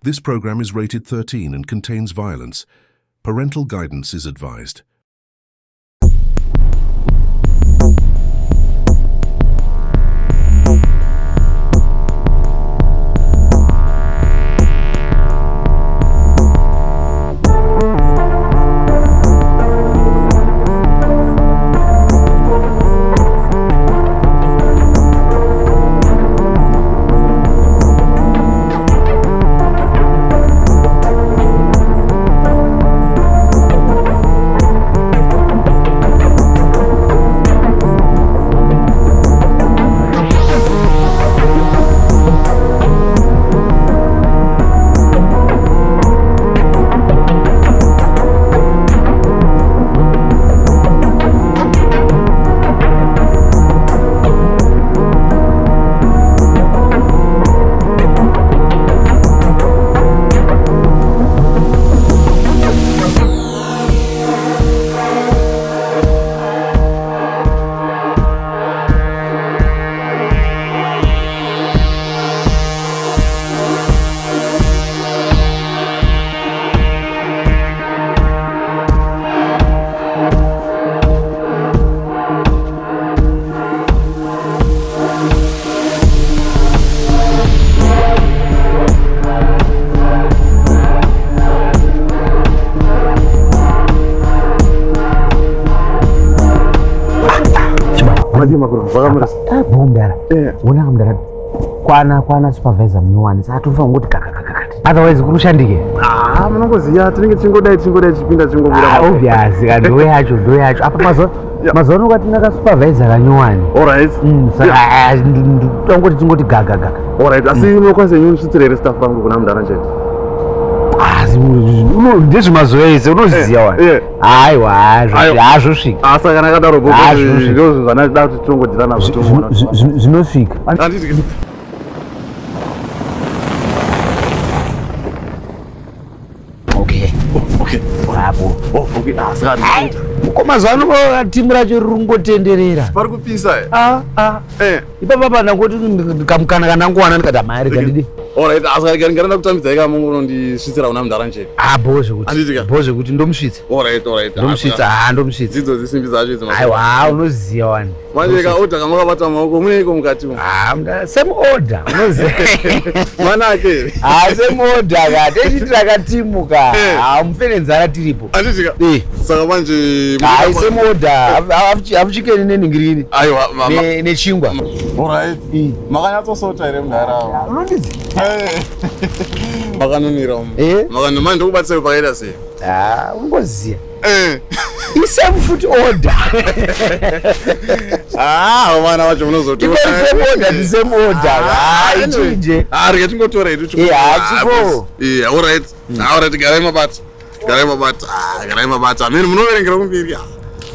This program is rated 13 and contains violence. Parental guidance is advised. Kwana supervisor mnyowani satofa ngoti kakakakati otherwise kurushandike munongoziya tinenge tingodai chipinda chingobira obviously kandi ndo yacho apa mazono katinaka supervisor kanyowani alright saka ndongoti tingoti gagaga alright asi unokwanisa nyoni chitirere staff rangu kuna mudara chete ndezvemazoese unoziziya wani aiwa hazvosvika asa kana kadaro ndizvo zvanachida kuti tongodzira nazvo zvinosvika mazuva ano timu racho rirungotenderera pari kupisa ipapa pana kuti kamukana kana ngowana ndikati amari kandidi alright asikaringarenda kutambidzai kamungonondisvitsira kuna mudara nje bhoze kuti ndomusvitsa ndomusvitsa ndomusvitsa dzidzo dzisimbi dzacho idzi aiwa unoziya wani manje kaodha kamakabata maoko muneiko mukati same order unoziya manake same order katechitira katimuka mufenenzara tiripo anditika saka manje same order afuchikeni neningiriri nechingwa alright makanyatsosota here mudara unondizi makanonira manje ndokubatsira pakaita sei ungoziya isame futi order vana vacho munozotora same order ichinje rika tingotora hedu alright garai mabata amene munoverengera kumbiri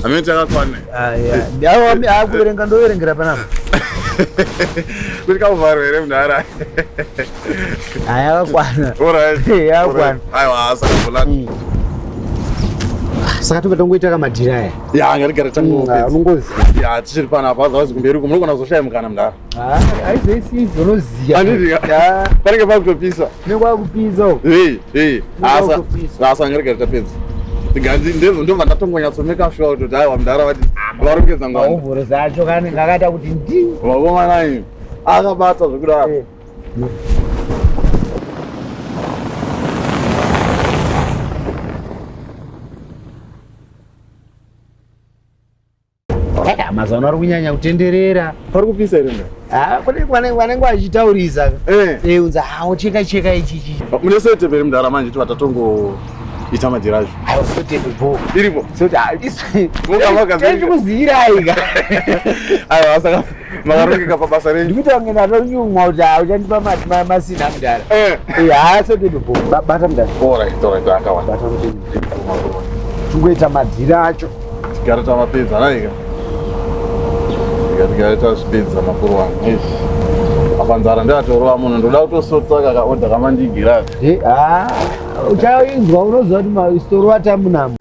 amene takakwana kuverenga ndoverengera panapa kuti kauvharo here mudara yakakwana aiwa sakavulani saka tongoita kamadhira ngatigara unongoziya tichiri panapa otherwise kumberi uko munogona kuzoshaya mukana mudara aizoisiizvo unoziya panenge pakutopisa nekwakupisa asa ngatigara tapedza ndobva ndatongonyatsomaker sure kuti aiwa mudara vati varongedza ngwanaovhoro zacho kanenge akaita kuti ndi vakomanayi akabata zvekudaro mazuva ano ari kunyanya kutenderera pari kupisa here vanenge vachitaurisa unza cheka ichichi mune setemberi mudara manje ita madhiracho iripo techikuziyirai aiwa saka makarongeka pabasa renyu ndikuti vange natonyumwa kuti uchandipa masina mudara sotebepo bata mudara akawanda tingoita madhira acho tigare tamapedza naika tigare tazvipedza makuru wangu apa nzara ndeatorova munhu ndoda kutosota kakaodha kamandigirazi uchainzwa unoziva kuti masitoro watamunamo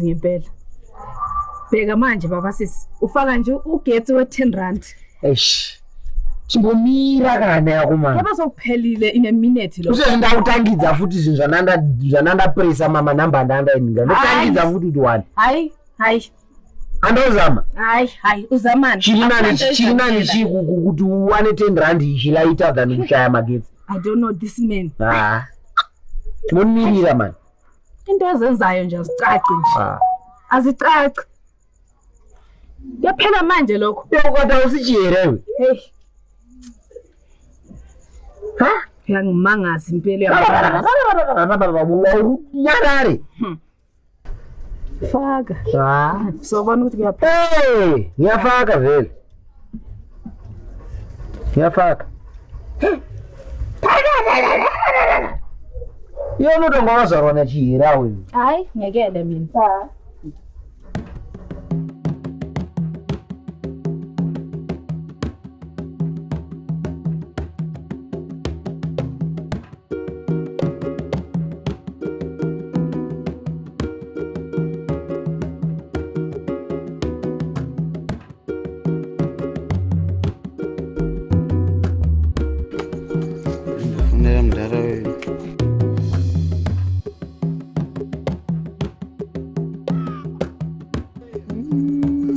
angazi ngempela. Bheka manje baba sisi, ufaka nje ugetsi we10 Eish. Chimbomira kana yakuma. Yaba sokuphelile in a minute lo. Usenza utangidza futhi zvananda pressa mama number ndanda ininga. Utangidza futhi uthi one. Hayi. Andozama. Hayi, uzamani. Chilinani kuti uwane 10 rand ichi later than kushaya magetsi. I don't know this man. Chimbomira man. Into ezenzayo nje azicaci nje. Azicaci. Yaphela manje lokho. Kodwa usijere we. Hey. Yangimangaza impela yababa. Yarare. Faka. Sobona ukuthi kuyaphela. Hey, ngiyafaka vele. Ngiyafaka. Yona ndo ngozorona chira we. Hayi, ngekele mina.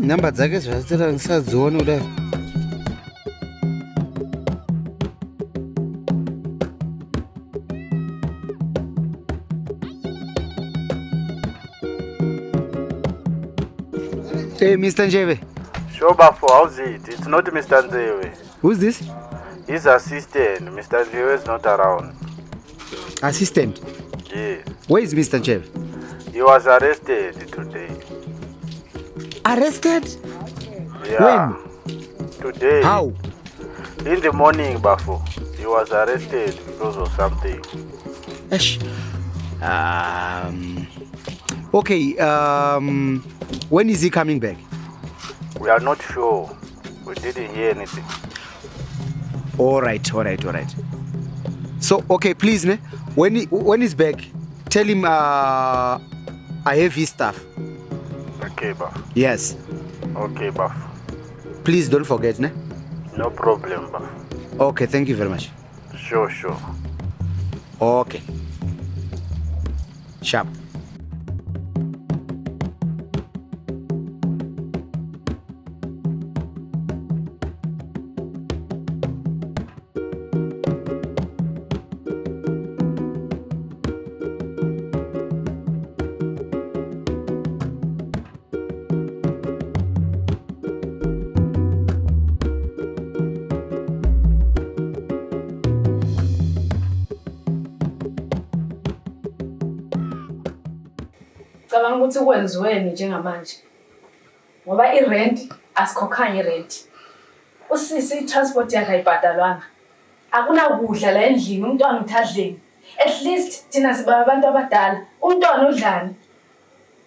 Namba dzake zvazitira ngisadziona kudai. Hey, Mr. Njebe. Sure, Bafo, how's it? It's not Mr. Nzewe. Who's this? His assistant. Mr. Nzewe is not around. Assistant? Yeah. Where is Mr. Njebe? He was arrested today. Arrested? Yeah. When? Today. How? In the morning, Bafo. He was arrested because of something. Ash. Okay, when is he coming back? We are not sure. We didn't hear anything. All right. So, okay, please, ne? When he's back, tell him I have his stuff. Okay, Baf. Yes. Okay, Baf. Please don't forget, ne? No problem, Baf. Okay, thank you very much. Sure. Okay. Sharp. Cabanga ukuthi kwenziweni njengamanje. Ngoba irent asikhokhanye irent. Usisi itransport yakhe ayibhadalwanga. Akunakudla la endlini umntwana uthadleni. At least thina siba abantu abadala. Umntwana udlani.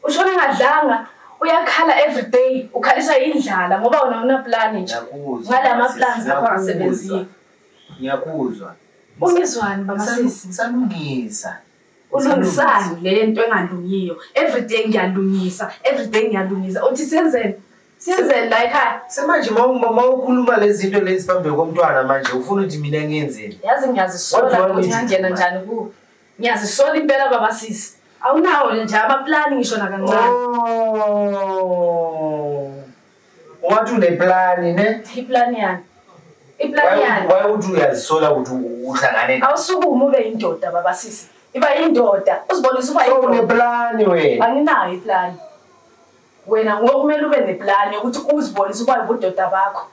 Ushona ngadlanga uyakhala every day. Ukhaliswa indlala ngoba una plan nje. Ngalama plans akho asebenziyo. Ngiyakuzwa. Ungizwani baba sisi? Salungisa. Ulungisani lento engalungiyo. Every day ngiyalungisa. Uthi senzeni la ekhaya. Semanje mama ukhuluma lezi zinto lezi phambi komntwana manje ufuna ukuthi mina ngiyenzeni. Yazi ngiyazisola ukuthi ngangena njani ku. Ngiyazisola impela baba sisi. Awunawo nje ama-plan ngisho nakancane. Wathi uneplan ne? Iplan yani. Why uthi uyazisola ukuthi uhlangane? Awusukume ube indoda baba sisi. Iba indoda. Uzibonisa uba indoda. Uneplan wena. Anginayo iplan. Wena ngokumele ube neplan ukuthi uzibonisa uba ubudoda bakho.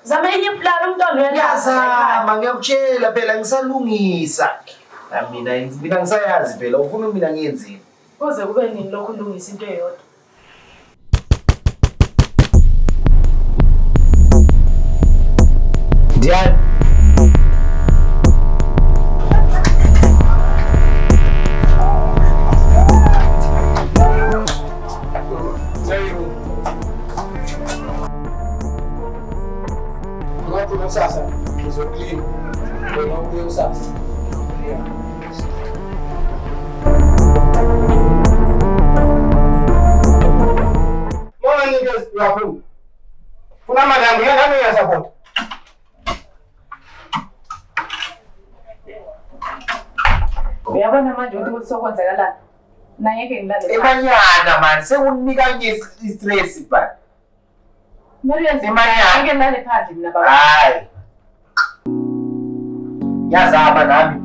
Zama enye plan umntwana uyazama ngiyakutshela phela ngisalungisa. Mina ngisayazi phela ufuna mina ngiyenzini. Kuze kube nini lokho ulungisa into eyodwa. Diane. Sasa, clean. Sasa. into yaphuma. Funa madango yangani uyasupport. Uyabona manje ukuthi kusokwenzakalana. Nayeke ngilale. Emanyana man, sekunika nje stress ba. Manje Emanyana. ngeke ngilale phandle mina baba. Hayi. Yazama nami.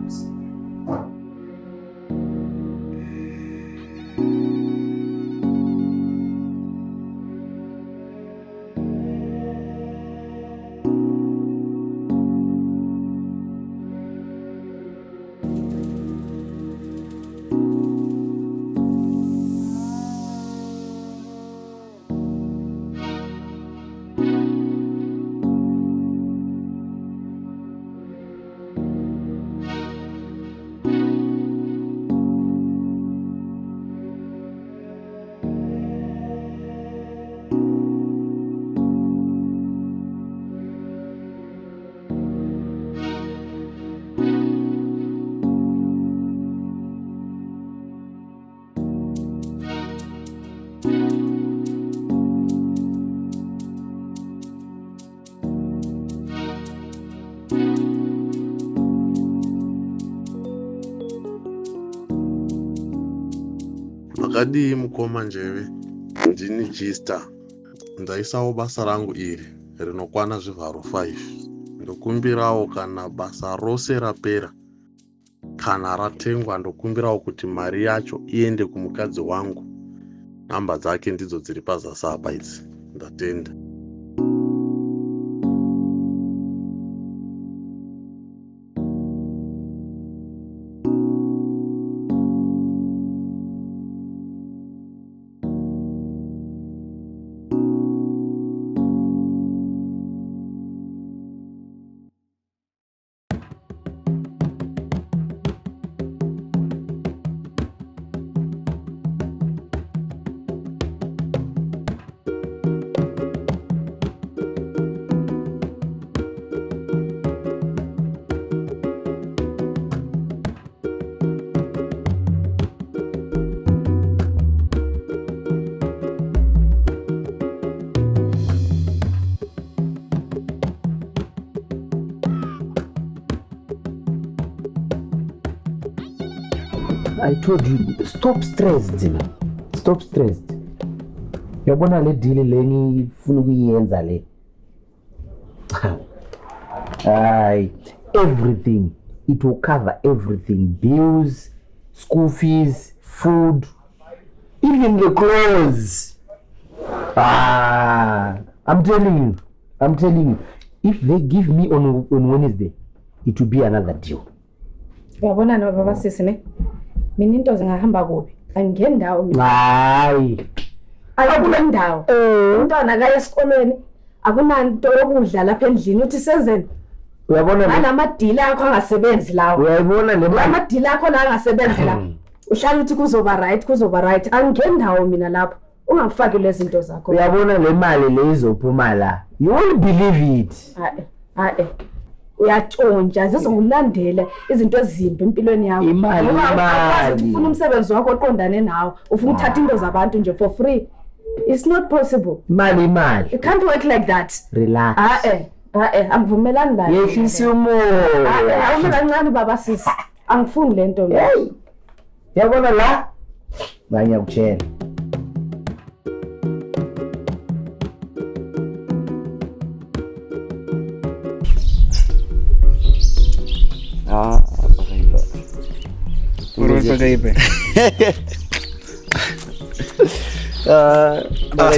Makadii mukoma njeve, ndini Gista. Ndaisawo basa rangu iri rinokwana zvivharo 5. Ndokumbirawo kana basa rose rapera kana ratengwa, ndokumbirawo kuti mari yacho iende kumukadzi wangu. Namba dzake ndidzo dziri pazasi apa idzi. Ndatenda. I told you, stop stressed, man. Stop stressed. Yabona le deal leni funa kuyenza le. Everything. It will cover everything. Bills, school fees, food, even the clothes. I'm telling you. If they give me on Wednesday, it will be another deal. Uyabona no baba sisi ne? Mina into zingahamba kuphi? Angendawo mina. Hayi. Akuna ndawo. Umntwana akaya esikolweni, akunanto yokudla lapha endlini uthi senzeni? Uyabona le Anamadili akho angasebenzi lawo. uyayibona le mali. Amadili akho la angasebenzi la. Uhlala uthi kuzoba right. Angendawo mina lapho. Ungafaki lezi zinto zakho. Uyabona le mali le izophuma la. You won't believe it. Uyatshontsha zizokulandela izinto ezimbi empilweni yakho. Imali. Ufuna umsebenzi wakho oqondane nawe. Ufuna ukuthatha into zabantu nje for free. It's not possible. Imali. You can't work like that. Relax. Angivumelani la. Yehlisa umoya. Awume kancane baba sisi. Angifuni lento mina. Yabona la? Ngiyakutshela.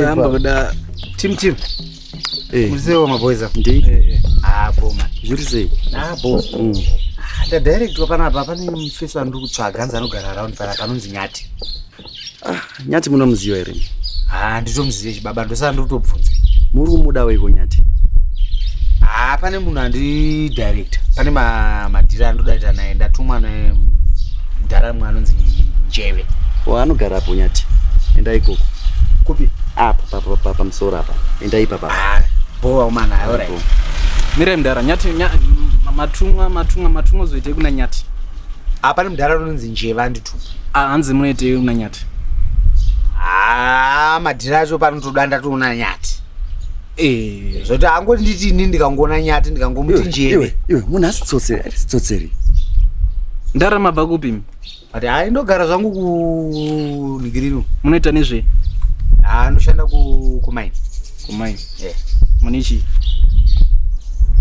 Hamba kuda Tim. Mzee maboys ndi. Hapo man. Zvirizei? Hapo. The director panapa pane mufesa ndiri kutsvaga anza anogara around pana kanonzi Nyati. Nyati munomuziva here? Nditomuziva chibaba ndosara ndiri kutobvunza. Muri kumuda weiko Nyati? Pane munhu andi director. Pane madhira andodaita naye ndatumwa nemunharaunda anonzi Njeve. Anogara apo Nyati. Endai ikoko. Kupi? Apa pamusoro apa. Endai papa. Boa umana alright. Mire mdara Nyati matunga zoite kuna Nyati. Pane mudhara unonzi Njeve anditupa. Hanzi munoite kuna Nyati. madhira acho panotodanda toona nyati. Zvoti angoti nditi ini ndikangoona nyati ndikangomuti njeve. Iwe munhu asitsotseri. Ndarama bva kupi? Ati ndogara zvangu kunigiriro. Munoita nezve? Ndoshanda kumaini. Kumaini? Munichi?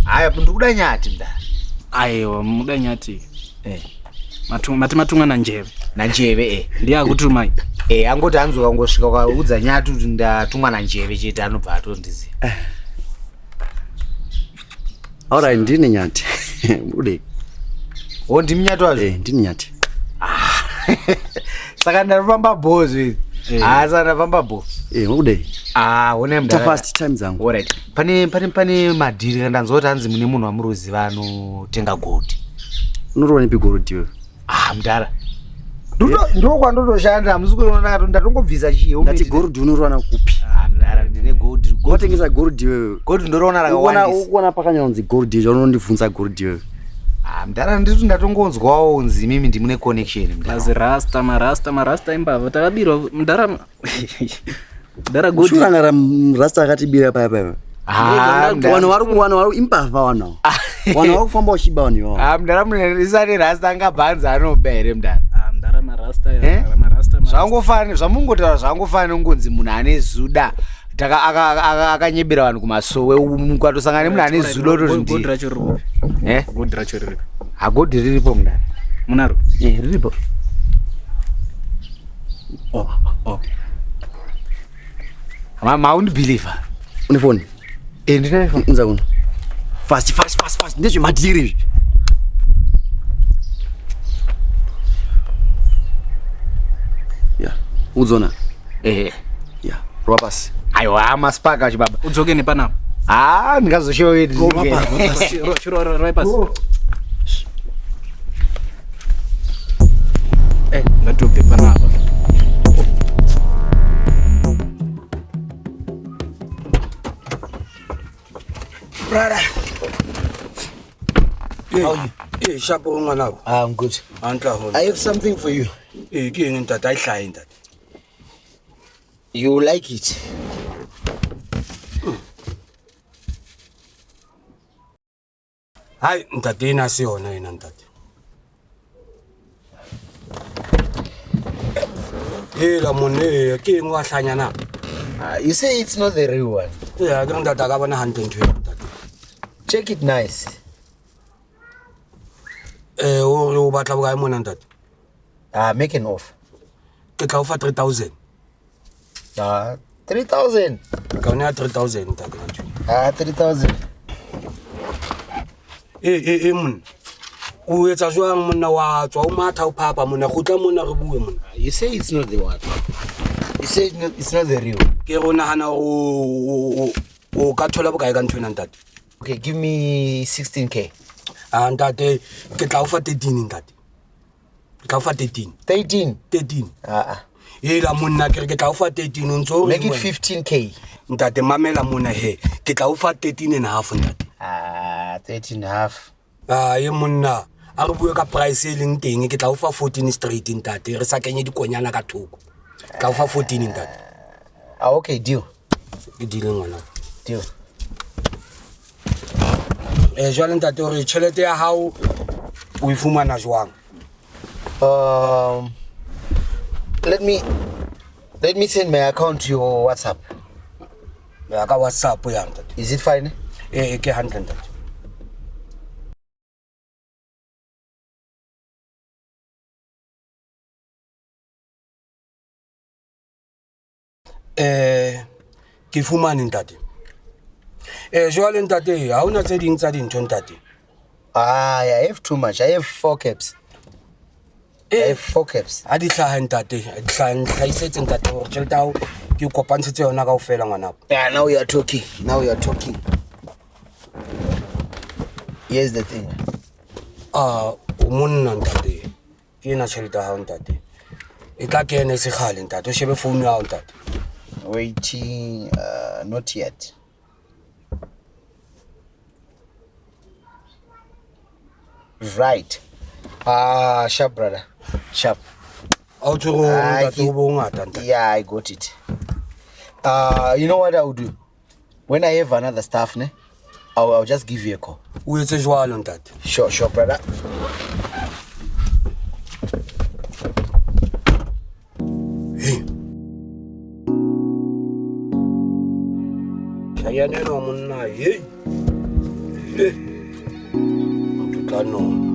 Haya ndikuda nyati Mndara. Aiwa muda nyati. Matunga nanjeve. Nanjeve Ndiye akutumai. Angoti anzoka ngosvika kwaudza nyati kuti ndatumwa nanjeve chete anobva atondiziva. Alright, ndini nyati. Ude. Ndimi nyati wazvo? Ndini nyati. Saka ndarifamba bhozo iri. Saka ndafamba bhozo. Ude. One Mndara. First time zangu. Alright. Pane madhiri kandanzoti hanzi mune munhu wamuruziva anotenga gold. Unotoona ipi gold iwe? Mndara. Ndo kwandotoshanda hamusi kuona kuti ndatongobvisa chiyo. Ndati gold unotoona kupi? Mndara ndine gold. Watengesa gold iwe. Gold ndoroona rakawandisa. Ukuona pakanyaunzi gold iwe, unondibvunza gold iwe. Mndara nditi ndatongonzwawo unzi mimi ndimune connection Mndara. Kazi marasta imbava takabirwa Mndara. Mndara gold. Shurangara rasta akatibira paya. Vanhu vari imbavha vanhu. Vanhu vari kufamba ushiba vanhu ivavo. Mndara munerisane rasta angabhanza anoba here Mndara. Mndara marasta. Zvamungotaura zvangofana nongonzi munhu ane zuda. Akanyebera vanhu kumasowe ukatosangana nemunhu ane zuda ototi gold racho riripo. Gold racho riripo. Gold riripo Mndara. Munaro? Riripo. Maundibhiliva. Une phone? Ndine phone. Unza kuno. Fast. Ndezvemadhiri izvi. Udzona? Rova pasi. Aiwa masipaka chibaba. Udzoke nepanapo. Ndingazoshowe. Rova pasi. Ngatobve panapa. Brother. How are you? Sharp ngwanako. I'm good. I have something for you. Ke eng ntata ihlaye ntate. You like it? Hayi ntate ina siyona yena ntate. La mone ke eng wa hlanya na? You say it's not the real one. Ke ntate ka bona 120 ntate. Check it nice. O batla bokae mona ntate? Make an offer. Ke tla ofa 3,000. 3,000. Ka ona 3,000 ntate. 3,000. Monna. O etsa jwang monna wa tswa o matha o phapa monna go tla monna re bue monna. You say it's not the one. You say it's not the real. Ke go nagana o ka thola bokae ka ntwena ntate? Okay, give me 16k. Ntate ke tla ofa 13 ntate. Ke tla ofa 13. 13. La monna ke tla ofa 13 o ntso make it 15k. Ntate mamela monna he ke tla ofa 13 and a half ntate. 13 and a half. Ye monna a re bue ka price e leng teng ke tla ofa 14 straight ntate re sa kenye dikonyana ka thoko. Ke tla ofa 14 ntate. Okay, deal. Ke deal ngwana. Deal. Jwale ntate hore tšhelete ya hao o e fumana jwang? Let me send my account to your WhatsApp. Ya ka WhatsApp ya ntate. Is it fine? Ke 100 ntate. Ke fumane ntate. Jwale ntate ha ona tse ding tsa dintho ntate. I have too much. I have 4 caps. I have 4 caps. A di hlaha ntate, hlahisetse ntate hore tjhelete hao ke kopantshitse yona kaofela ngwanako. Yeah, now you are talking. Here's the thing. O monna ntate. Ke ena tjhelete hao ntate. E tla kena se khale ntate, o shebe phone ya hao ntate. Waiting, not yet. Right. Sharp, brother. Sharp. Yeah, I got it. You know what I will do? When I have another staff, ne, I'll just give you a call. Sure, brother. Kaya neno monna, hey. Mtukano.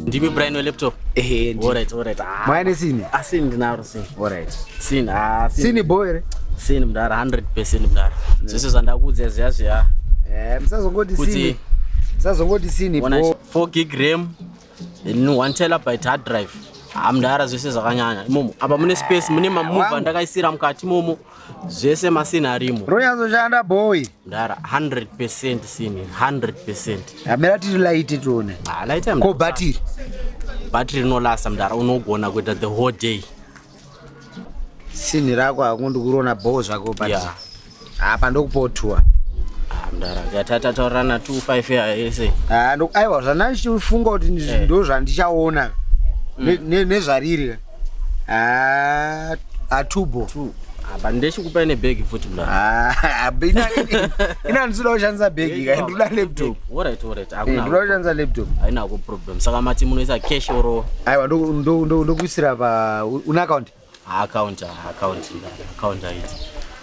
Ndimi Brian we laptop. Alright. Mine sini. Asini ndinaro sini. Alright. Sini boy re. Sini mdara 100% mdara. Sisi zandakudze ziyazviya. Msazongoti sini bo. 4 gig RAM, 1 terabyte hard drive. Amdara zvese zvakanyanya. Imomo apa mune space mune mamovha ndakaisira mukati momo. Zvese masini arimo. Royazoshanda boy. Mdara 100% sini 100%. Amera tiri light tone. Light time. Ko battery. Battery no last mdara unogona kuita the whole day. Sini rako akundu kurona bo zvako battery. Apa ndokupotua. Mdara yatata taurana 25 yese. Aiwa zvanachifunga kuti ndo zvandichaona. Nezvariri. Atubo. Apa ndechikupa ine bag futi mdara. Ina ndinoda kushandisa bag ka ndoda laptop. Alright. Akuna. Ndoda kushandisa laptop. Haina ku problem. Saka mati munoisa cash oro. Aiwa ndokuisira pa una account. Account iti.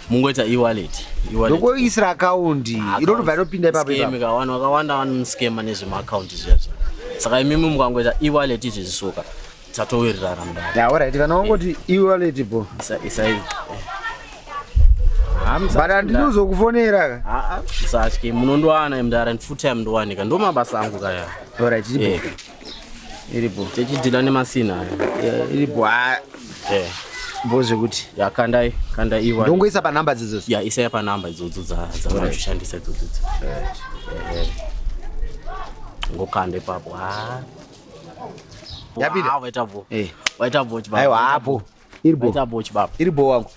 Mungoita e-wallet. Ndokuisira account. Inotobva yatopinda ipapo ipapo. Scam kawanhu wakawanda vanoscam nezvema account zvezvo. Saka imimi mukangoita e-wallet izvi zvisoka. Tatowirirana mdara. Yeah, alright. Kana wangoti e-wallet bo. Isa Bara ndinozokufonera ka. Musatye munondowana mdara and full time ndowanika ndo mabasa angu kaya. Alright, iripo. Techidila nemasina. Iripo. Boze kuti kanda e-wallet. Ndongoisa pa number dzidzo. Yeah, isa pa number idzodzo dzavanozvishandisa idzodzo. Ngokanda ipapo. Yapida. Waita voch baba. Aiwa hapo. Iribo. Waita voch baba. Iribo wangu.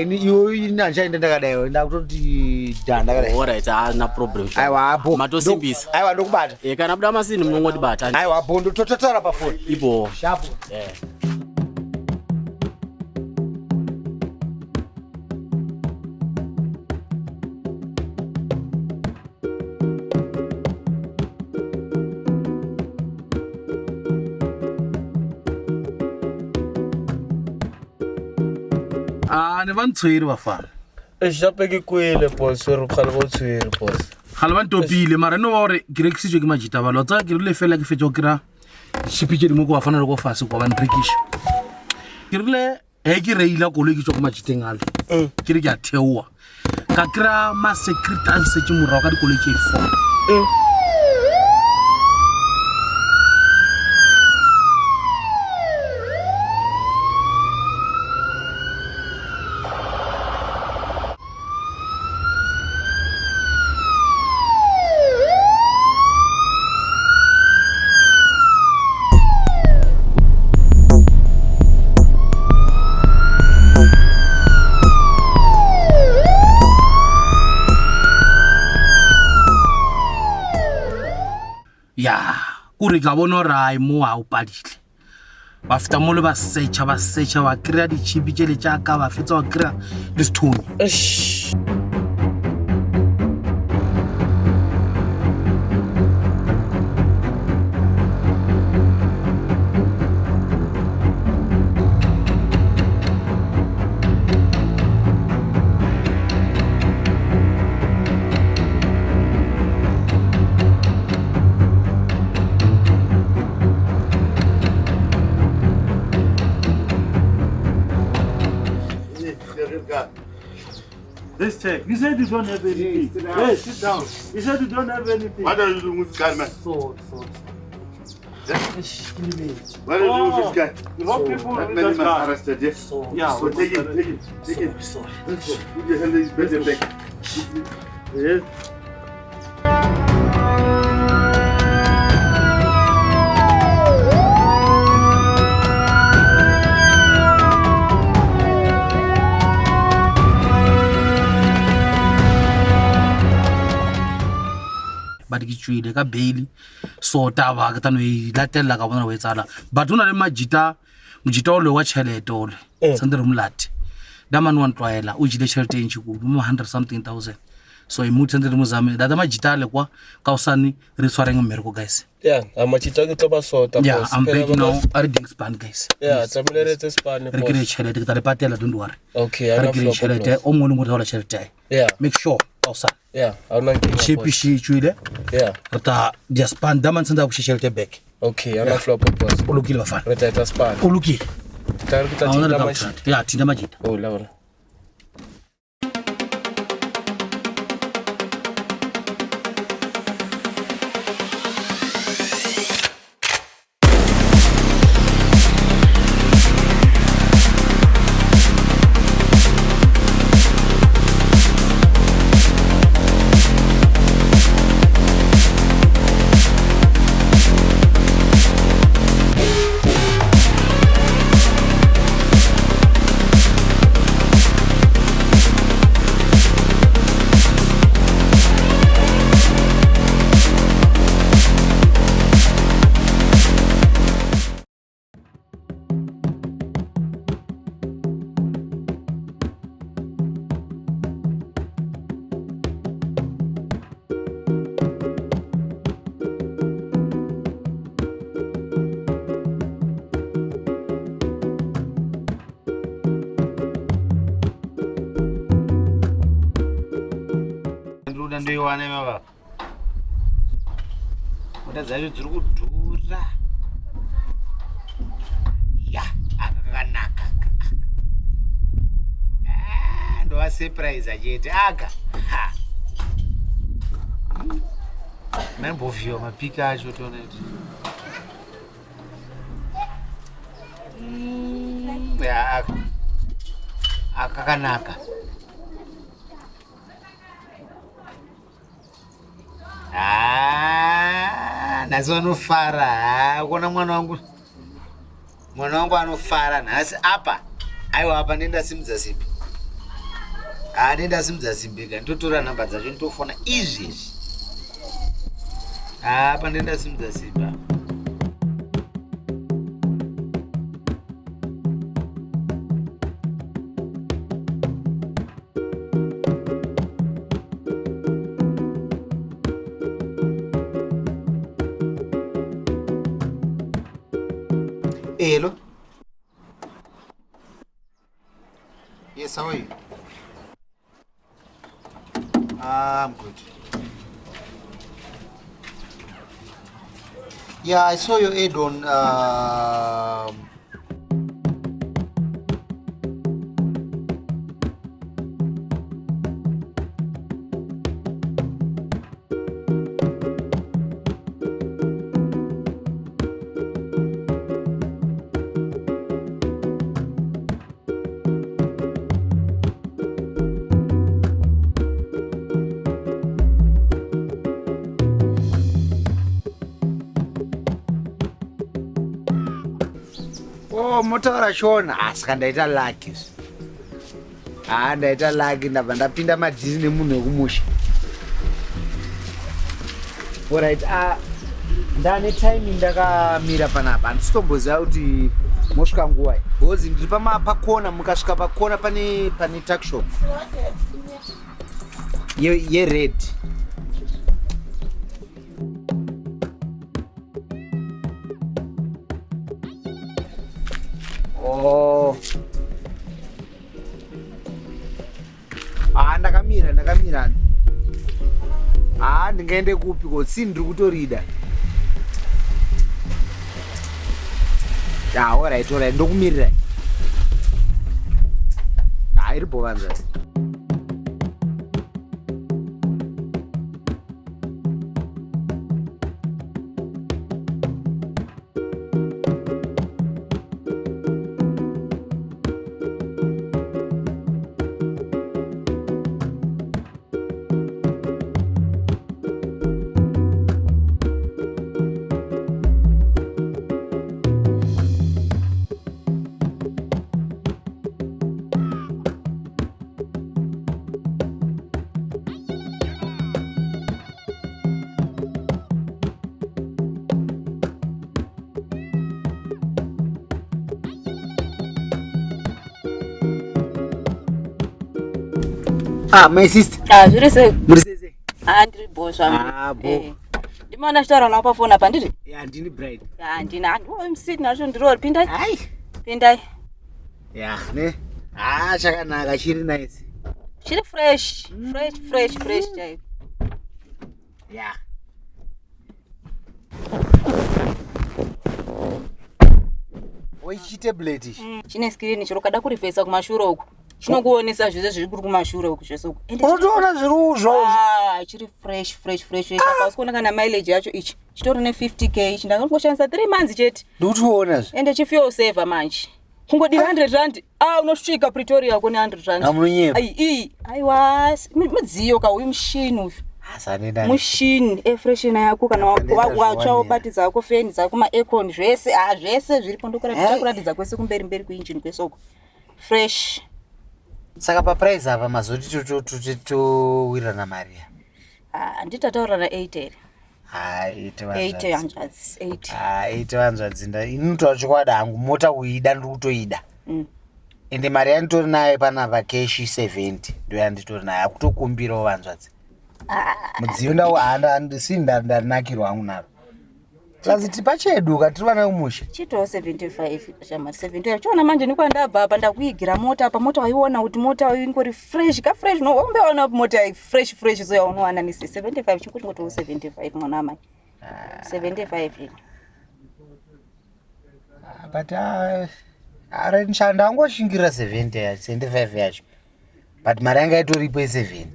Ni iwo inanchaenda ndakadayo ndakutoti ndakadayo. Alright, na problem. Aiwa hapo. Matosimbisa. Aiwa ndokubata. Kana buda masini munongoti bata. Aiwa hapo ndototara pa phone. Ibo. Sharp. Ni vantswiri vafana. Exapeke kwile boss ri khale go tshwere boss. Khale ba ntopile mara no hore ke rekisitswe ke majita ba lotsa ke rile fela ke fetso kira shipitse di mo go fana le go fase go ba nrekisha. Ke rile ke reila koloi ke tswa go majiteng ale. Ke re ke a theoa. Ka kira ma secretary se tse morao ka dikoloi tse 4. Uri ka bona rai mo a upadile ba feta mo le ba searcha ba krea di chipi tšele tša ka ba fetsa ba krea le stone Let's check. You said you don't have anything. Hey, sit down. You said you don't have anything. What are you doing with this guy, man? So. What are you doing with this guy? You want people That with man that must guy. arrested, yes? So take it. Sorry. Let's go. Put your hand in his bed and back. Yes. but ke tswile ka bail so taba ka tano e latella ka bona o etsala but una le mojita o le wa chelete ole sande re mlati da man one twaela o jile chelete e ntshikudu mo 100 something thousand so e mutse ndire mozame da majita le kwa ka usani re tshwareng mmereko guys yeah amachita ke tloba sota boss yeah I'm back now are ding span guys yeah tsameletse span boss re kire chelete ke tla le patela don't worry okay ana flow chelete o mongwe ngo thola chelete yeah make sure also yeah auna chipi shi tswile yeah rata dia span da man tsenda ku chelete back okay ana flow boss ulukile bafana rata span ulukile tayari kutatinda majita yeah tinda majita oh laura ndoiwane baba mota dzacho dziri kudhura ya akakanaka ndova surprise achete aka maimbovhiwa mapika acho toneti akakanaka nhasi vanofara kuona mwana wangu anofara nhasi apa aiwa apa nenda simudza simbi nenda simudza simbi ka ndotora nhamba dzacho nditofona izvezvi apa nenda simudza simbi hello. Yes, how are you? I'm good. Yeah, I saw your ad on motaura shona asika ndaita lucky ndaita lucky ndabva ndapinda madhiri nemunhu wekumusha alright ndane time ndakamira panapa handisitomboziva kuti mosvika nguwai because ndiri pakona mukasvika pakona pane takshop yered ndakamira ndingaende kupi ko si ndiri kutorida alright ndokumirira iri bovanza my sister. Zviri sei? Muri sei? Ndiri boss wangu. Bo. Ndimana chitaura nawo pafoni apa ndiri? Ya ndini bride. Ndina MC nacho ndiro pindai. Pindai. Ya ne. Chakanaka chiri nice. Chiri fresh chai. Ya. Oichi tablet ichi. Chine screen chiro kada kurifesa kumashure uku. Chinokuonesa zvese zviri kuri kumashure uku zvese uku. Unotoona zviri uzvo. Chiri fresh. Saka usikuona kana mileage yacho ichi. Chitori ne 50k ichi ndakangoshandisa 3 months chete. Ndikuona zve. Ende chifuel saver manje. Kungodi 100 rand. Unosvika Pretoria kune 100 rand. Amunyepa. Aiwa, mudziyo ka uyu mushini uyu. Asanenda. Mushini efreshina yako kana watsva ubatidza yako feni dzako ma aircon zvese zvese zviri pondokora kuratidza kwese kumberi kuengine kwesoko. Fresh. Saka pa price apa mazoti to wirana mari. Nditataura na 8. 800. 800 dzinda inotaura chokwada hangu mota uida ndikutoida. Ende mari yanditori nayo panapa cash 70 ndo yanditori nayo akutokumbirawo vanzvadzi. Mudziyo ndawo ndanakirwa hangu naro. Laziti pacheduka tiri vana umusha. Chitowo 75 shamari 70. Chiona manje nikwandabva apa ndakuigira mota apa mota waiona kuti mota ingori fresh ka fresh no umbeona mota fresh so yaonowana ni 75 chikuti ngoto 75 mwana mai. 75. But are nshanda ngoshingira 70 ya 75 yacho. But mari yanga itoripo 70.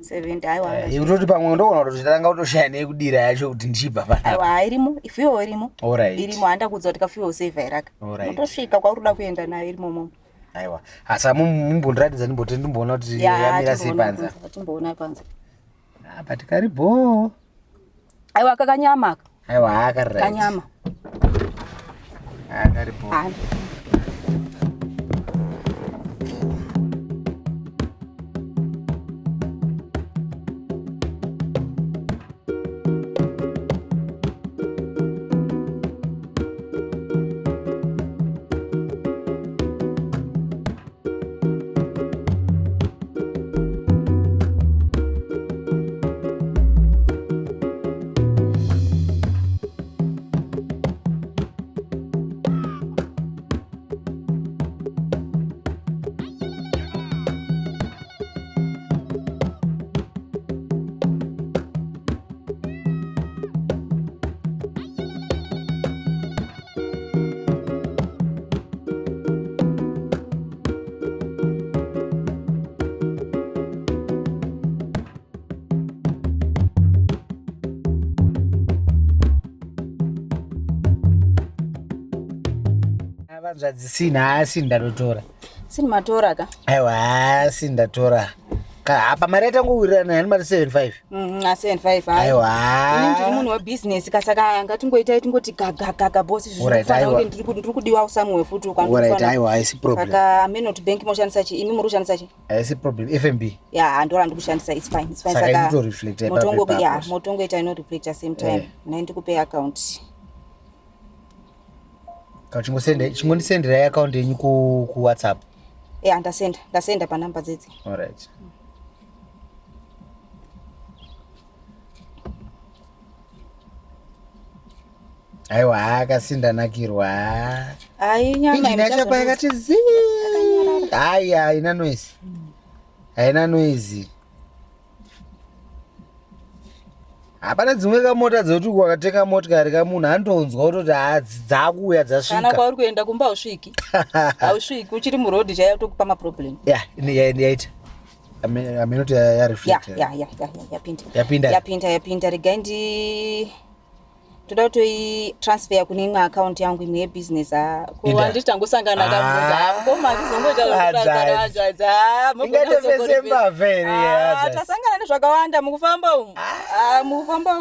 70 aiwa. Uroti pamwe ndoona kuti tanga kutoshaya nekudira yacho kuti ndichibva pana. Aiwa irimo, ifuyo irimo. Alright. Irimo handa kudza kuti kafuyo saver iraka. Motosvika kwauri kuenda nayo irimo momo. Aiwa. Asa mumbondiratidza ndimboona kuti yamira sei panza. Timboona panza. But karibo. Aiwa kakanyama. Aiwa akarira. Kanyama. Karibo. Sina ndatotora. Sini matora ka? Aiwa, sindatora. Apa mari yatangowirirana yani mari 75. 75. Aiwa. Ini ndiri munhu webusiness kasaka ngatingoita tingoti gaga boss zvinofanira kuti ndiri kudiwa somewhere futi ukandifanira. Alright, aiwa, isi problem. Saka ameno to bank moshandisa chi? Imi muri kushandisa chi? Isi problem FNB. Yeah, ndora ndikushandisa it's fine. Saka ito reflect motongo ita ino reflect at same time. Na ndikupe account. Chingondisendera account yenyu ku WhatsApp. Ndasenda pa number dzedzi. Alright. Aiwa akasindanakirwa. Nyama inachapa yakati zi. Haina noise. Haina noise. Hapana dzimwe kamota dzoti kwakatenga motikari kamunhu andonzwa kuti dzakuuya dzasvika. Kana kwauri kuenda kumba usviki. Ausviki uchiri muroad chaya tokupa ma problem. Yaita. Amenoti ya reflect. Yapinda regaindi toda kuti transfer kune imwe account yangu imwe yebusiness kuwa nditangosangana kamunhu koma ndizongoita zvakadza mukufamba tasangana nezvakawanda mukufamba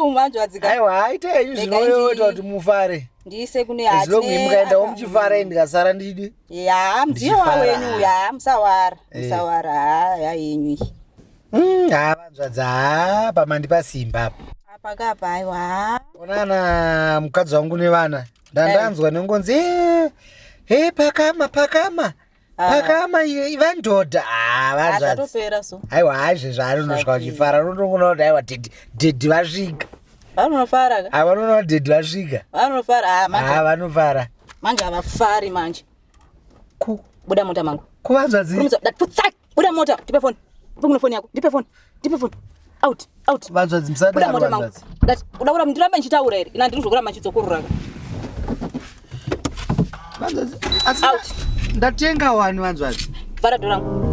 umu anjwadzika aiwa aite izvinoyota kuti mufare ndise kune hati mukaendawo muchifara ndikasara ndidi mudziyo wawenyu musawara yenyu vanzvadza pamandipa simba pakapa aiwa onana mukadzi wangu nevana ndandanzwa nengonzi pakama Pakama ivandoda. Atopera so. Aiwa hazve zvaanonosvika uchifara unotongona kuti aiwa dhedhi vasvika. Vanofara ka? Vanoona kuti dhedhi vasvika. Vanofara vanofara. Manje havafari manje. Buda mota mangu. Kuvanzadzi. Buda mota, ndipe phone. Ndipe phone yako. Ndipe phone. Out. Vanzadzi msada. Buda mota mangu. Udaura ndiramba nchitaura ere. Ina ndiri zvokuramba nchidzokurura ka. Vanzadzi. Out. Ndatenga wani vanzadzi. Vara dorangu.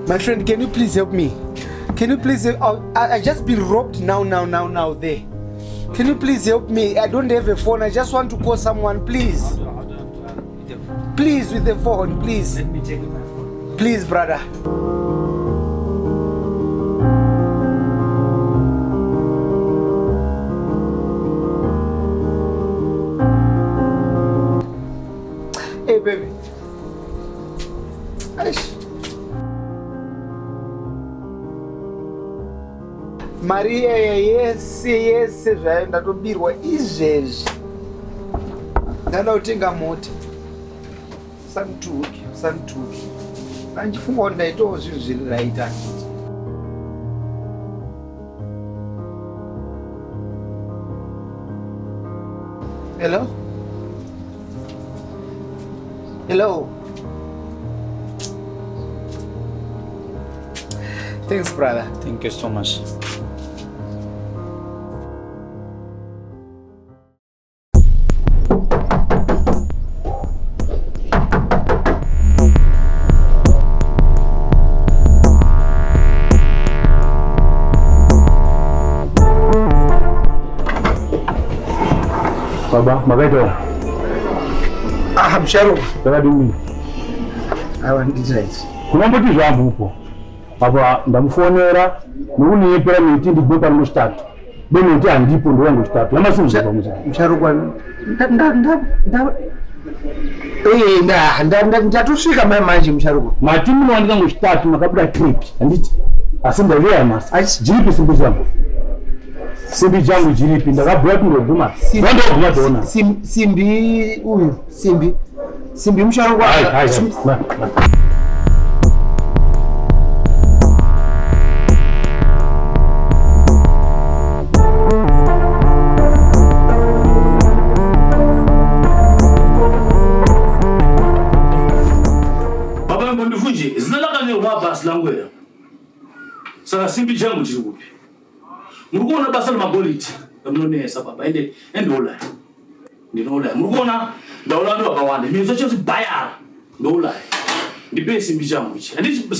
My friend, can you please help me? Can you please help? I just been robbed now there. Can you please help me? I don't have a phone. I just want to call someone, please. Please, with the phone, please. Let me take my phone. Please, brother. Hey, baby. Maria, yes, zvayo ndatobirwa izvezvi. Ndada kutenga mota. Santuki. Andifunga kuti ndaitawo zvinhu zviri right. Hello. Thanks, brother. Thank you so much. Baba, magaito. Msharo. Ndakadini. Aiwa nditiraiti. Kunomboti zvambo upo. Baba ndamufonera nokunipera miti ndibeka muchitatu. Bemiti handipo ndiwangu chitatu. Yamasimza pamuza. Msharo kwani? Ndatosvika manje msharuko. Mati munowanika muchitatu makabuda trip. Handiti. Asi ndazviya masi. Jiripi simbi changu. Simbi changu jiripi ndakabhuya kuti ndoguma. Ndoguma toona. Simbi uyu. Simbi msharuko. Langwera. Saka simbi changu chiri kupi. Muri kuona basa remagoliti ramunonesa baba ende olaya. Ndinoolaya. Muri kuona ndaula ndo vakawanda. Minzo chose bayara. Ndoolaya. Ndipe simbi changu ichi. Handiti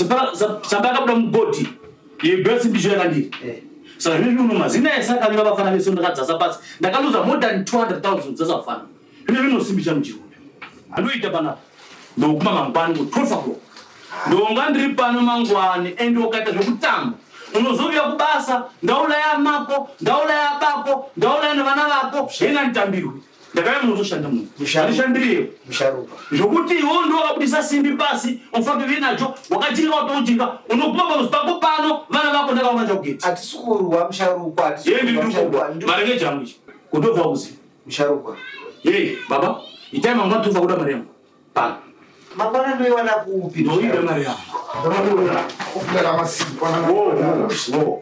samba akabuda mugoti. Yebhe simbi changu yakandiri. Saka zvino mazina esaka ndiva vafana veso ndakadzasa pasi. Ndakaluza more than 200,000 dzasafana. Zvino simbi changu chiri kupi. Anoita panapa. Ndoguma mangwani ku 12 o'clock. Ndonga ndiri pano mangwani ende wakaita zvekutamba. Unozovia kubasa, ndaulaya mako, ndaulaya bako, ndaulaya nevana vako, henga nditambirwe. Ndakaya munozoshanda munhu. Andishandiriyo. Musharuka. Zvokuti iwo ndo wakabudisa simbi pasi, unofambe vinacho, wakajinga watojinga, unoguma pako pano, vana vako ndakavanja kugeti. Atisukurwa musharuka. Yeye ndikukurwa. Marenge jangu ichi. Kundobva kuzi. Musharuka. Yeye baba, itai mangwa tuva kuda mari yangu. Pano. Mangwana ndoiwana kupi? Ndoida mari yangu. Ndoida. Kupera masiku pana.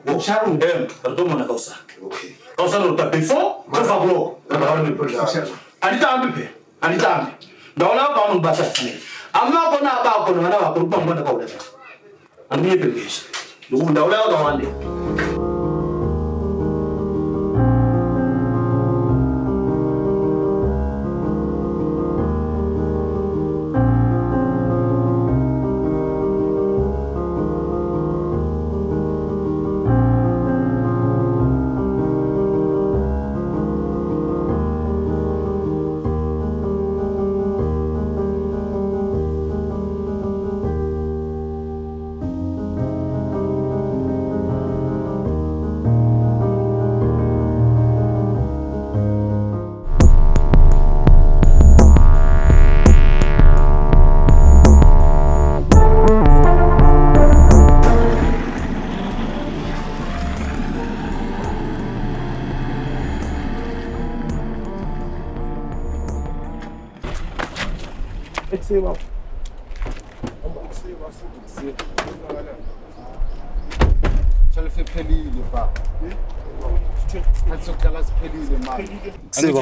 Musharuka. Ndomona kausaka. Okay. Kausaka utapefo, tofa block. Alitambi. Ndaula kwa mbasa tsine. Amma kona bako na vana vako rupangwa ndakauda. Andiyepegesha. Ndaula kwa wande. kusema.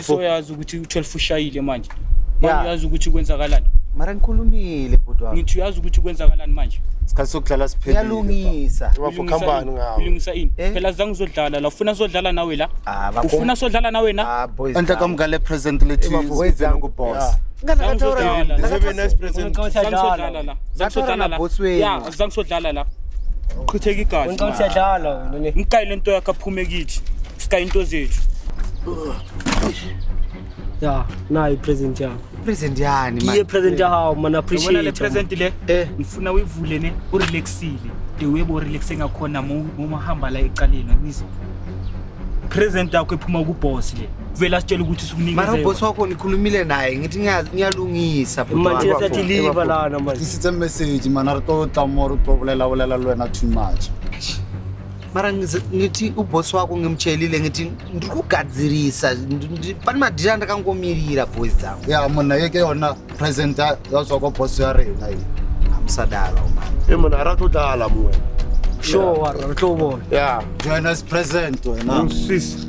Soyazi ukuthi u12 ushayile manje. Uyazi ukuthi kwenzakalani? Mara ngikhulumile bhuti wami. Ngithi uyazi ukuthi kwenzakalani manje? Isikhathi sokudlala siphelile. Yalungisa. Wafokhambani ngawo. Ulungisa ini? Phela zange uzodlala la. Ufuna uzodlala nawe la? Ufuna uzodlala nawe na? Anta kamngale present lethi wezana ku boss. Ngana kathora. Very nice present. Zangisodlala la. Zangisodlala la. Ya, zangisodlala la. Qhitheka igazi. Wena usiyadlala wena. Ngikayile into yakhe aphume kithi. Sika into zethu. Ya, nayi present yakho. Present yani man. Iye present yakho man appreciate. Wena le present le ngifuna uyivule ne urelaxile. The way bo relaxing ngakhona uma hamba la eqaleni ngizwa. Present yakho ephuma ku boss le. Vela sitshela ukuthi sikunikeze. Mara boss wakho nikhulumile naye ngithi ngiyalungisa bhuti. Manje sathi live lana manje. This is a message man re to tamoro to bolela lwena too much. Mara ngithi uboss wakho ngimtshelile ngithi ndikugadzirisa pani madira ndakangomirira boys zangu. Ya mona yeke yona present yazwa ko boss ya rena yi. Amsadala man. Mona ra to dala mwe. Sure ra tlo bona. Yeah, join us present wena. Sis.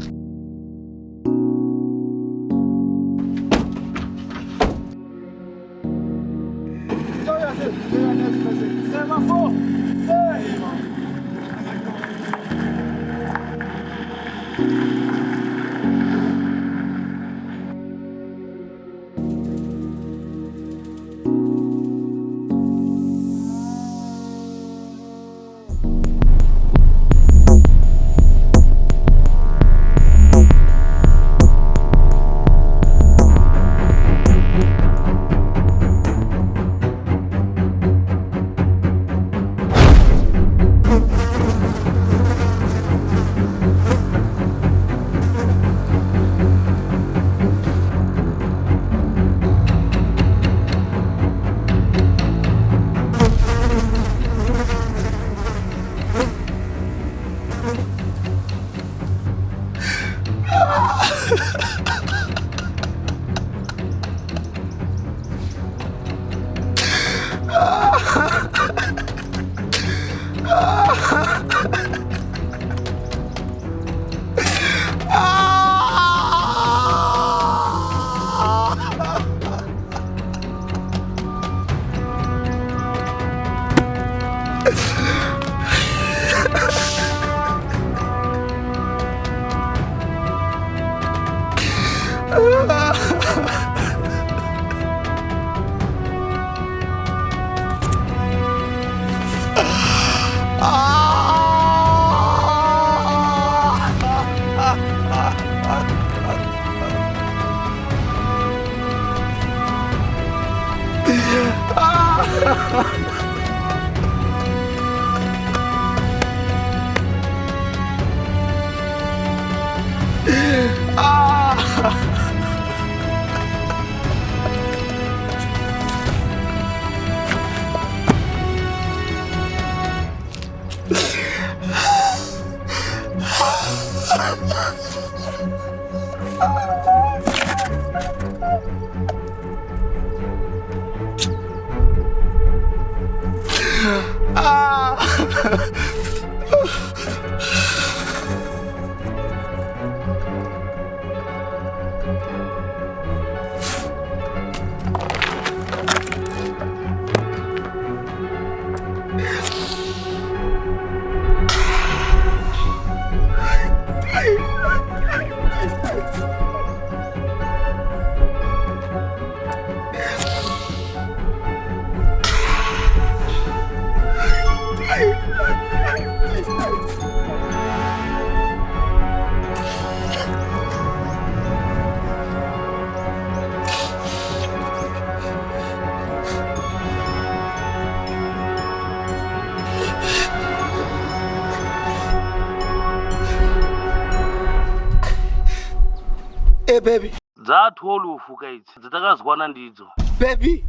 Baby. Dzathola ufuka idzi dzitakazwana ndidzo. Baby.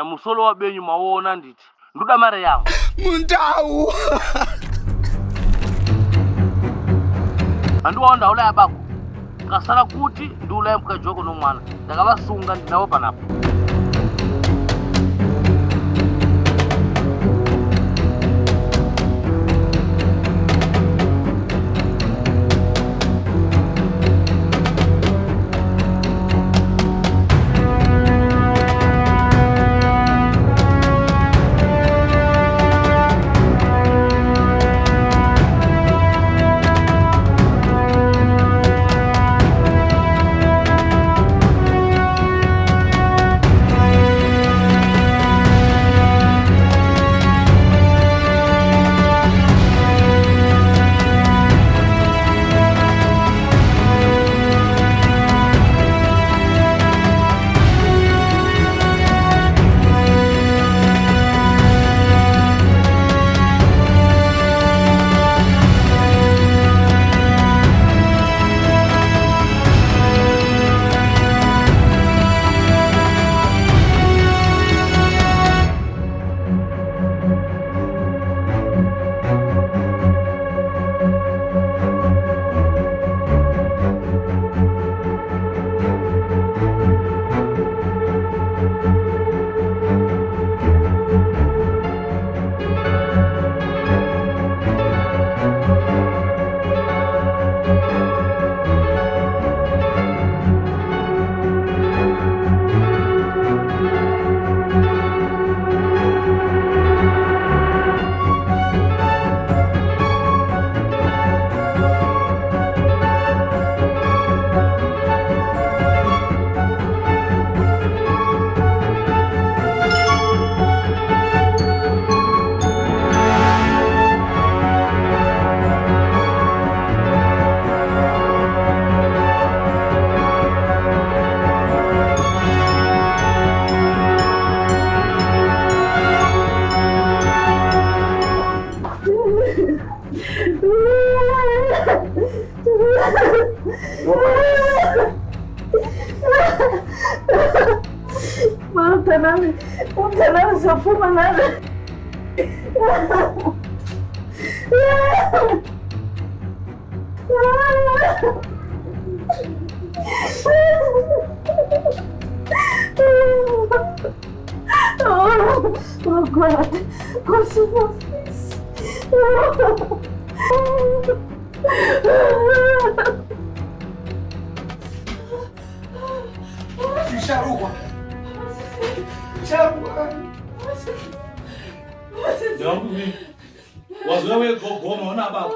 Musolo wa benyu maona nditi. Nduda mare yangu. Mundau. Andu waonda ula yabako. Kasala kuti ndula mukajoko no mwana. Ndakavasunga ndinawo panapo. Mtana usiopuma nada. Oh God, Kosovo, please. Sharukwa. Sharukwa. Yawubi. Wazowe gogoma ona baba.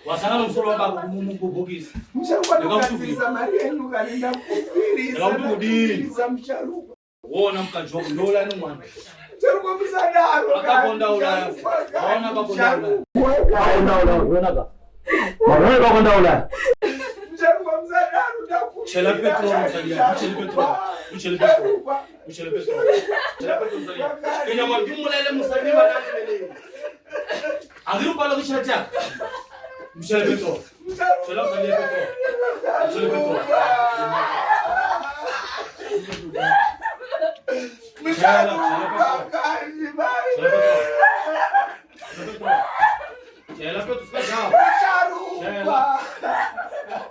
Wasangana umsolo baba kumubhokisi. Msharukwa ndokasiza Maria yenu kalinda kufikiri. Yawubi. Msharukwa. Wona mkajoku ndola nomwana. Msharukwa msadaro. Akakonda ulaya. Waona akakonda ulaya. Wena ka. Wewe kakonda ulaya. Msharukwa msadaro ndaku. Chela Petro msalia. Chela Petro. Chela Petro. Chela Petro. Chela Petro msalia. Kenya mwajumulele msalia wanalele. Agiru pala kuchata. Chela Petro. Chela msalia Petro. Chela Petro. Chela Petro sikajao. Chela.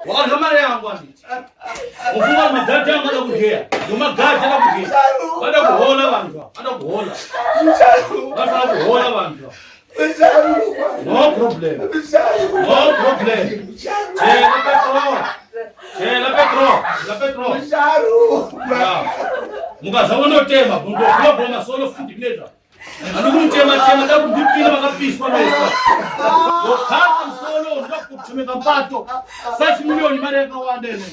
Wakati mara yangu anditi. Ufunga magati yangu hata kugea. Noma gati hata kugea. Hata kuhola bantu. Hata kuhola. Hata kuhola bantu. No problem. No problem. Chela Petro. Chela Petro. La Petro. Mukazawona tema, mukuzwa boma solo futhi neda. Anukutema da kudipila bakapiswa noisa. Lokhatha solo ndokuthumeka mpato 5 million imali ekawandene.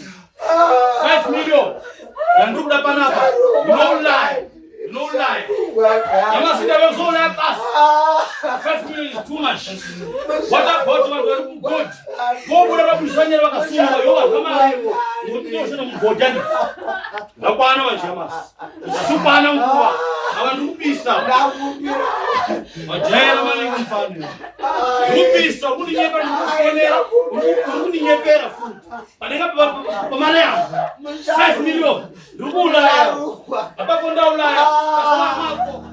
5 million. Yandukuda panapa. No lie. No lie. Yamasida bezola yakas. 5 million is too much. What about God? Go bula babusanyela bakasuma yoba kama ngotosho nomgodani. Abana bajamas. Asubana mkuwa. Abantu kubisa. Majela malinga mfano. Kubisa kuninyepa nikufonela. Kuninyepera futhi. Badeka pamalaya. 5 million. Lubula. Abakonda ulaya. Asamako.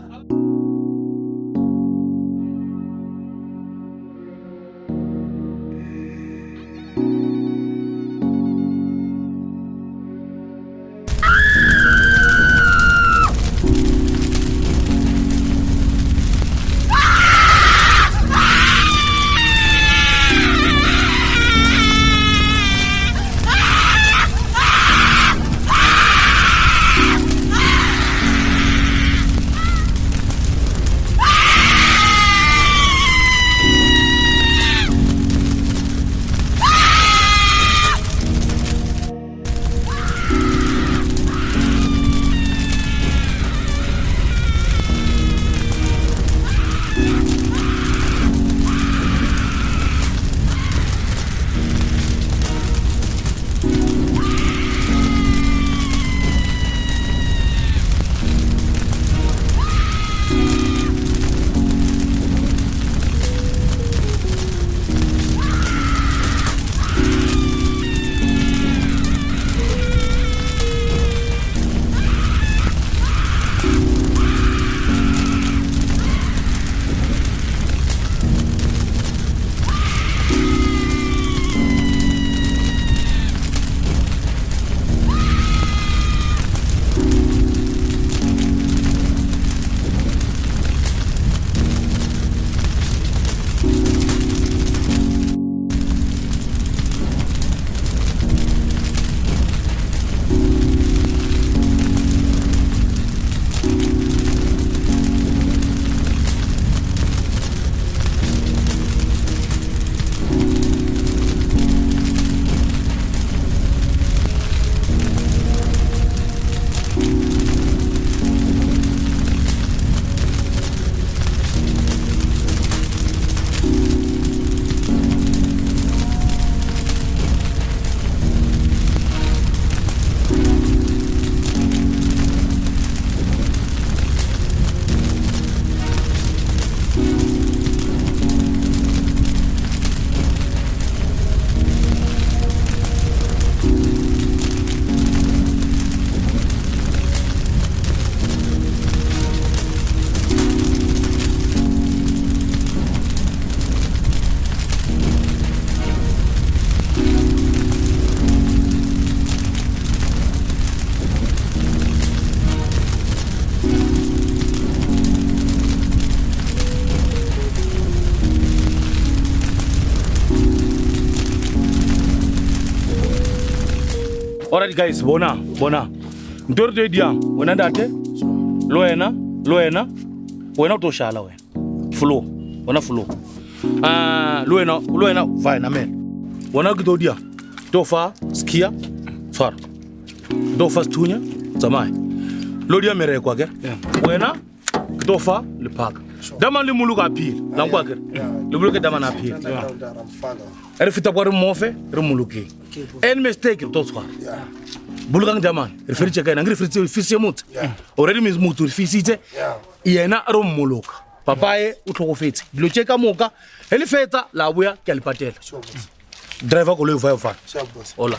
Alright guys, bona. Ntori to idiam, wena ndate. Lo wena utoshala wena. Flow, wena flow. Lo wena vai na men. Wena ke to dia. Tofa, skia, far. Tofa stunya, zamai. Lo dia mereko ke. Wena tofa le park. Dama le muluka apil, langwa ke. Le muluka dama na apil. Ere fita kwa mofe, re muluki. En mistake to swa. Bulgang daman, referice kai nangri referice fisi mut. Already means mutu fisite. Yena ro muluka. Papaye utlokofetse. Blocheka moka, eli feta la buya ke alipatela. Driver ko le va fa. Hola.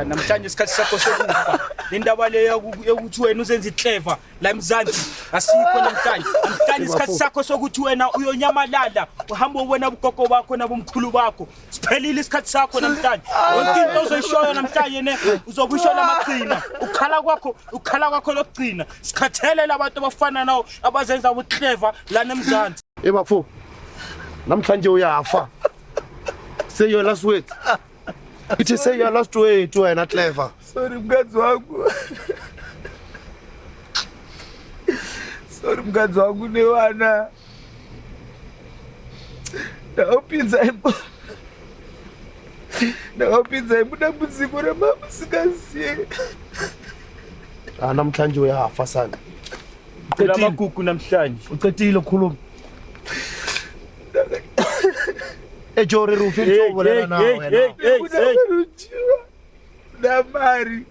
Namhlanje isikhathi sakho sokufa indaba le yokuthi wena uzenza iclever la eMzansi asikho namhlanje isikhathi sakho sokuthi wena uyonyamalala uhamba wena ugogo bakho nabomkhulu bakho siphelile isikhathi sakho namhlanje wonke into ozoyishoya namhlanje ne uzobuyishola amaqhina ukhala kwakho lokugcina sikhathele labantu abafana nawo abazenza ubuclever la eMzansi bafo namhlanje uyafa say your last word. It is say your last way to wena clever. Sorry mkazi wangu. Sorry mkazi wangu ni wana. Naopinza imbo na muziko na mama sikazie. Namhlanje uyafa sana. Ucela magugu namhlanje. Ucetile khuluma. Ejore rufito bolela na wena. Damari.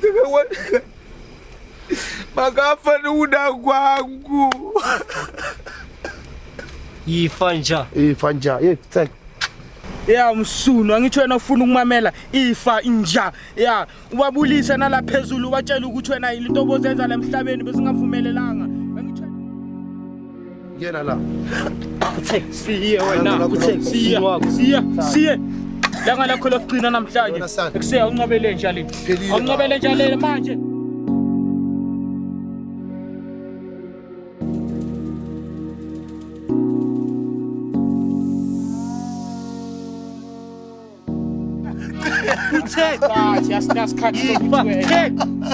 Tukawana. Magafa ni una kwangu. Ifanja. Thank. Ya msunu angitsho wena ufuna ukumamela ifa inja ya ubabulisa nala phezulu batshela ukuthi wena into obozenza la emhlabeni besingavumelelanga Ngena la. Siye wena siye langa lakho lokugcina namhlanje ekuseya unqabele njalo manje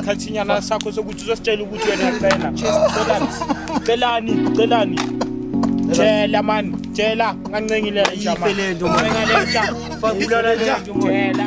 Khathinyana sakho sokuthi uzositshela ukuthi wena celani tshela man tshela ngancengile nje Iphelendo ngengalenja fabula nje tshela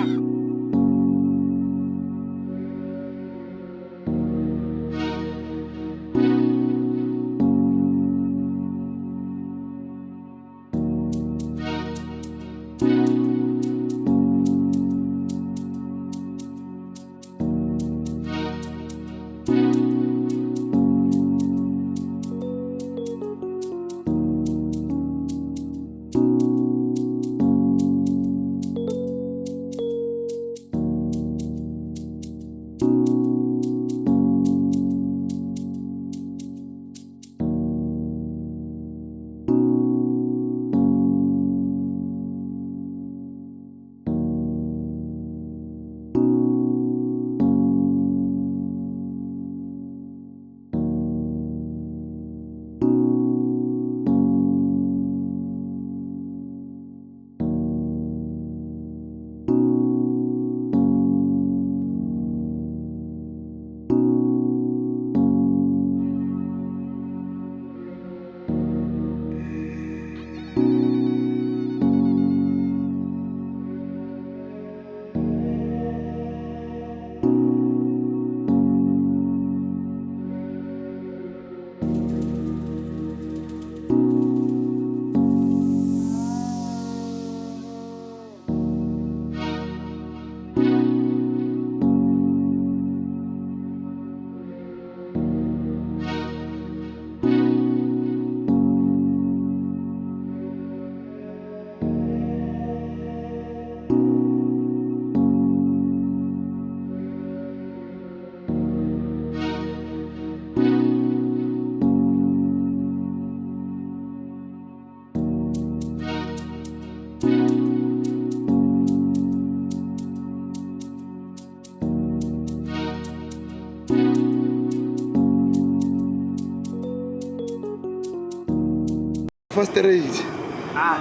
First rate.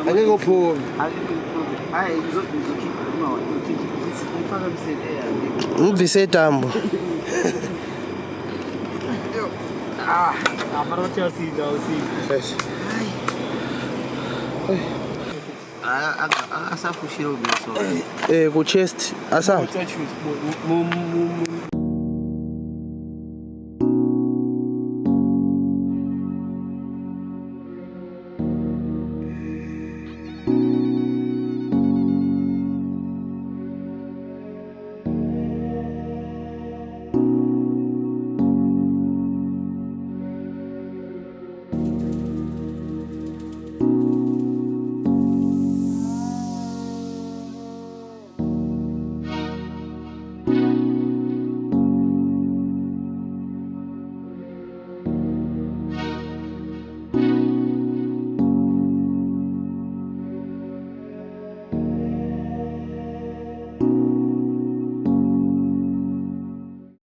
Angeke uphume. Hayi ngizokhipha imali. Ngifaka umsele. Ngivise tambo. Aparocha usida. Asafushira ubiso. Ku chest asa.